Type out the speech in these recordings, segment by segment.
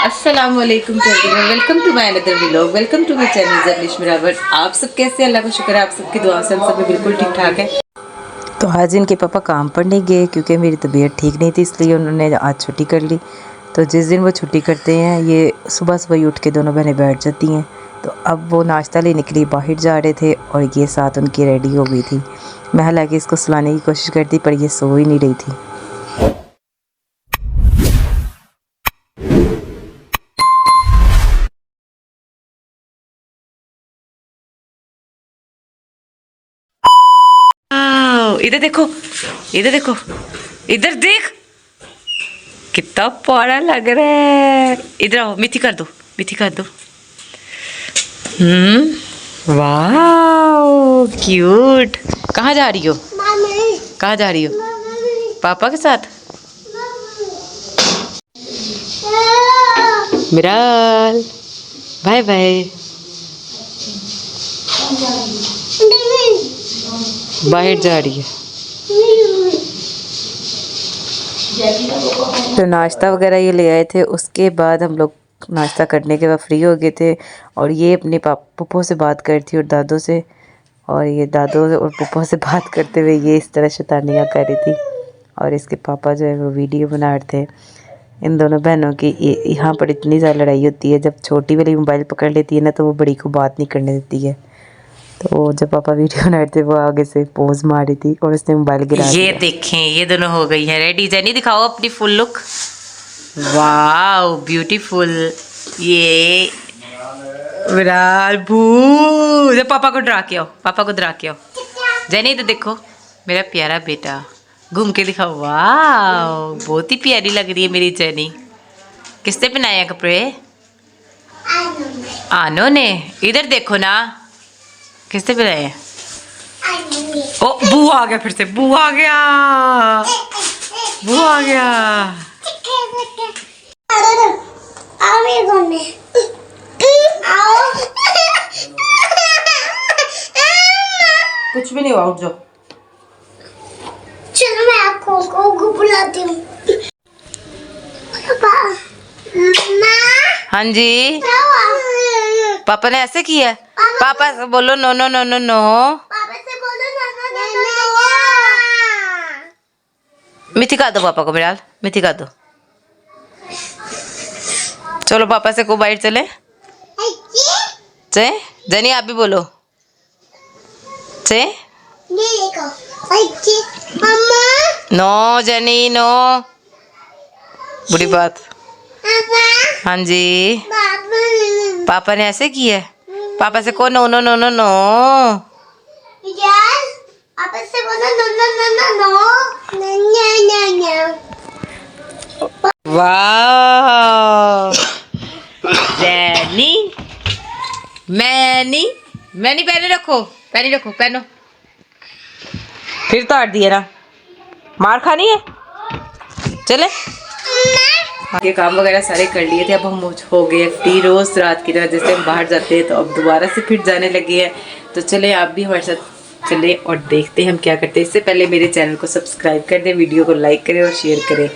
अस्सलामुअलैकुम everyone, welcome to my another vlog, welcome to my channel जर्निश मिरावर। आप सब कैसे हैं? अल्लाह का शुक्र है, आप सबकी दुआ से हम सब भी बिल्कुल ठीक ठाक है। तो आज इनके पापा काम पर नहीं गए क्योंकि मेरी तबीयत ठीक नहीं थी, इसलिए उन्होंने आज छुट्टी कर ली। तो जिस दिन वो छुट्टी करते हैं ये सुबह सुबह ही उठ के दोनों बहनें बैठ जाती हैं। तो अब वो नाश्ता लेने के लिए बाहर जा रहे थे और ये साथ उनकी रेडी हो गई थी। मैं हालांकि इसको सुलाने की कोशिश करती पर ये सो ही नहीं रही थी। इधर देखो, इधर देखो, इधर देख, कितना प्यारा लग रहा है। इधर आओ, मिठी कर दो, मिठी कर दो। वाह क्यूट। कहाँ जा रही हो? कहाँ जा रही हो? पापा के साथ। मिराल बाय बाय। बाहर जा रही है। तो नाश्ता वगैरह ये ले आए थे, उसके बाद हम लोग नाश्ता करने के बाद फ्री हो गए थे और ये अपने पप्पो से बात कर रही थी और दादो से, और ये दादो और पप्पो से बात करते हुए ये इस तरह शैतानियाँ कर रही थी। और इसके पापा जो है वो वीडियो बना रहे थे। इन दोनों बहनों की यहाँ पर इतनी ज़्यादा लड़ाई होती है, जब छोटी वाली मोबाइल पकड़ लेती है ना तो वो बड़ी को बात नहीं करने देती है। तो जब पापा वीडियो बना रहे थे वो आगे से पोज मार रही थी और उसने मोबाइल गिरा दिया। ये देखें, ये दोनों हो गई है रेडी। जेनी दिखाओ अपनी फुल लुक। Wow beautiful. ये विराल भू, जब पापा को डरा के आओ, पापा को डरा के आओ। जेनी तो देखो मेरा प्यारा बेटा, घूम के दिखाओ। वाओ बहुत ही प्यारी लग रही है मेरी जेनी। किसने पहनाया कपड़े? आनो ने। इधर देखो ना, किसने बनाया? ओ बू आ गया, फिर से बू आ गया, बू आ गया। कुछ भी नहीं हुआ, उठ जाओ। चलो मैं आपको बुलाती हूँ। हाँ जी, पापा ने ऐसे किया। पापा से बोलो no no no no no. पापा से बोलो ना ना ना ना। मिठी खा दो पापा को, बिराल मिठी खा दो। चलो पापा से को बाहर चले। चे जनी आप भी बोलो। चे मम्मा नो जनी नो, बुरी बात। हाँ जी, पापा ने ऐसे किया। पापा से को no no no no no. पापा से बोलो no no no no no no no. वाह जैनी, मैनी मैनी पहने रखो, पहनी रखो, पहनो। फिर तो हट दिया ना, मार खानी है। चले आगे काम वगैरह सारे कर लिए थे, अब हम हो गए फ्री। रोज़ रात की तरह जैसे हम बाहर जाते हैं तो अब दोबारा से फिर जाने लगे हैं। तो चले आप भी हमारे साथ चले और देखते हैं हम क्या करते हैं। इससे पहले मेरे चैनल को सब्सक्राइब कर दें, वीडियो को लाइक करें और शेयर करें।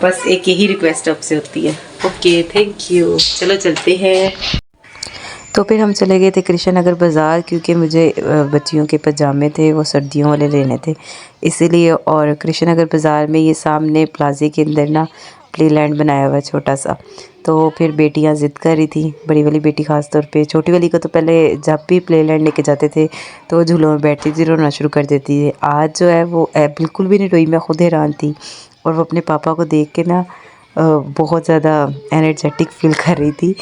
बस एक यही रिक्वेस्ट आपसे होती है। Okay thank you. चलो चलते हैं। तो फिर हम चले गए थे कृष्ण नगर बाज़ार, क्योंकि मुझे बच्चियों के पजामे थे वो सर्दियों वाले लेने थे इसीलिए। और कृष्ण नगर बाज़ार में ये सामने प्लाजे के अंदर ना प्ले लैंड बनाया हुआ है छोटा सा। तो फिर बेटियां ज़िद कर रही थी, बड़ी वाली बेटी ख़ास तौर पे। छोटी वाली को तो पहले जब भी प्ले लैंड लेके जाते थे तो वो झूलों में बैठती थी, रोना शुरू कर देती थी। आज जो है वो बिल्कुल भी नहीं रोई, मैं खुद हैरान थी। और वो अपने पापा को देख के ना बहुत ज़्यादा एनर्जेटिक फील कर रही थी,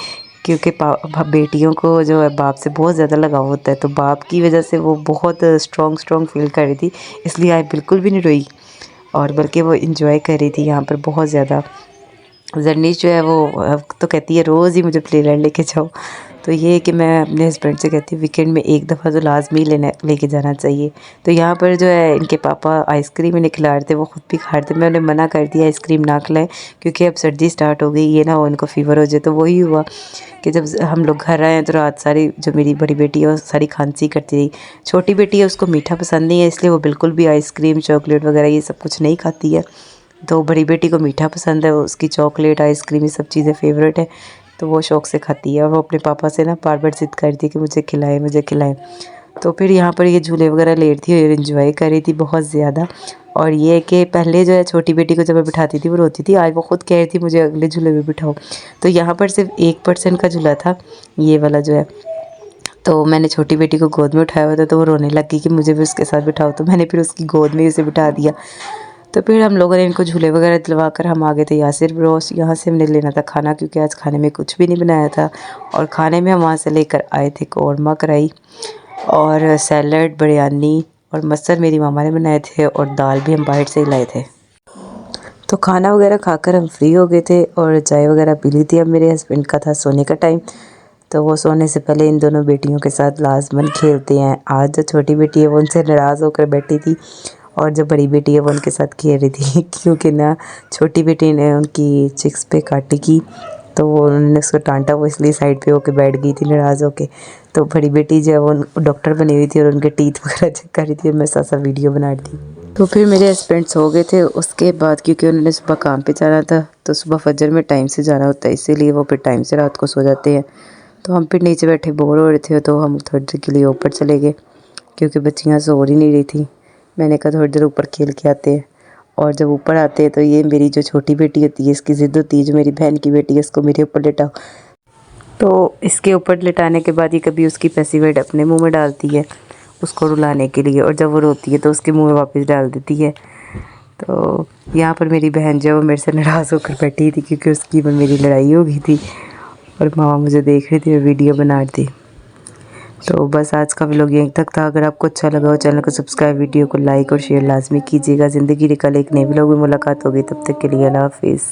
क्योंकि बेटियों को जो है बाप से बहुत ज़्यादा लगाव होता है। तो बाप की वजह से वो बहुत स्ट्रॉन्ग फील कर रही थी, इसलिए आज बिल्कुल भी नहीं रोई और बल्कि वो इंजॉय कर रही थी यहाँ पर बहुत ज़्यादा। जर्नीश जो है वो तो कहती है रोज़ ही मुझे प्ले लैंड लेके जाओ। तो ये है कि मैं अपने हस्बैंड से कहती हूँ वीकेंड में एक दफ़ा तो लाजमी लेके जाना चाहिए। तो यहाँ पर जो है इनके पापा आइसक्रीम इन्हें खिला रहे थे, वो ख़ुद भी खा रहे थे। मैं उन्हें मना कर दिया आइसक्रीम ना खिलाएं, क्योंकि अब सर्दी स्टार्ट हो गई, ये ना हो इनको फ़ीवर हो जाए। तो वही हुआ कि जब हम लोग घर आए तो रात सारी जो मेरी बड़ी बेटी है वो सारी खांसी करती रही। छोटी बेटी है उसको मीठा पसंद नहीं है, इसलिए वो बिल्कुल भी आइसक्रीम चॉकलेट वगैरह ये सब कुछ नहीं खाती है। तो बड़ी बेटी को मीठा पसंद है, उसकी चॉकलेट आइसक्रीम ये सब चीज़ें फेवरेट है, तो वो शौक़ से खाती है और वो अपने पापा से ना बार बार ज़िद करती है कि मुझे खिलाए मुझे खिलाए। तो फिर यहाँ पर ये झूले वगैरह लेट थी और इन्जॉय कर रही थी बहुत ज़्यादा। और ये है कि पहले जो है छोटी बेटी को जब मैं बिठाती थी वो रोती थी, आज वो खुद कह रही थी मुझे अगले झूले में बिठाओ। तो यहाँ पर सिर्फ 1% का झूला था ये वाला जो है, तो मैंने छोटी बेटी को गोद में उठाया हुआ था, तो वो रोने लगी कि मुझे भी उसके साथ बिठाओ, तो मैंने फिर उसकी गोद में उसे बिठा दिया। तो फिर हम लोगों ने इनको झूले वगैरह दिलवा कर हम आ गए थे यासिर ब्रोस। यहाँ से हमने लेना था खाना, क्योंकि आज खाने में कुछ भी नहीं बनाया था। और खाने में हम वहाँ से लेकर आए थे कौरमा कढ़ाई और सैलड बिरयानी और मस्टर मेरी मामा ने बनाए थे, और दाल भी हम बाहर से ही लाए थे। तो खाना वगैरह खाकर हम फ्री हो गए थे और चाय वगैरह पी ली थी। अब मेरे हस्बैंड का था सोने का टाइम, तो वो सोने से पहले इन दोनों बेटियों के साथ लाजमन खेलते हैं। आज जो छोटी बेटी है वो उनसे नाराज़ होकर बैठी थी, और जो बड़ी बेटी है वो उनके साथ खेल रही थी क्योंकि ना छोटी बेटी ने उनकी चिक्स पे काटी की, तो वो उन्होंने उसको डांटा, वो इसलिए साइड पे होके बैठ गई थी नाराज़ होके। तो बड़ी बेटी जो है वो डॉक्टर बनी हुई थी और उनके टीथ वगैरह चेक कर रही थी, और मैं साथ साथ वीडियो बना रही थी। तो फिर मेरे हस्बैंड सो गए थे उसके बाद, क्योंकि उन्होंने सुबह काम पे जाना था, तो सुबह फजर में टाइम से जाना होता है, इसीलिए वो फिर टाइम से रात को सो जाते हैं। तो हम फिर नीचे बैठे बोर हो रहे थे, तो हम थोड़ी देर के लिए ऊपर चले गए, क्योंकि बच्चियाँ सो ही नहीं रही थी। मैंने कहा थोड़ी देर ऊपर खेल के आते हैं। और जब ऊपर आते हैं तो ये मेरी जो छोटी बेटी होती है इसकी ज़िद होती है, जो मेरी बहन की बेटी है इसको मेरे ऊपर लेटाओ। तो इसके ऊपर लेटाने के बाद ये कभी उसकी पैसी वेट अपने मुंह में डालती है उसको रुलाने के लिए, और जब वो रोती है तो उसके मुंह में वापस डाल देती है। तो यहाँ पर मेरी बहन जो है वो मेरे से नाराज़ होकर बैठी थी, क्योंकि उसकी और मेरी लड़ाई हो गई थी, और मामा मुझे देख रही थी, मैं वीडियो बना रही थी। तो बस आज का व्लॉग यहीं तक था। अगर आपको अच्छा लगा हो चैनल को सब्सक्राइब, वीडियो को लाइक और शेयर लाजमी कीजिएगा। ज़िंदगी निकल एक नए व्लॉग में मुलाकात होगी, तब तक के लिए अल्लाह हाफिज़।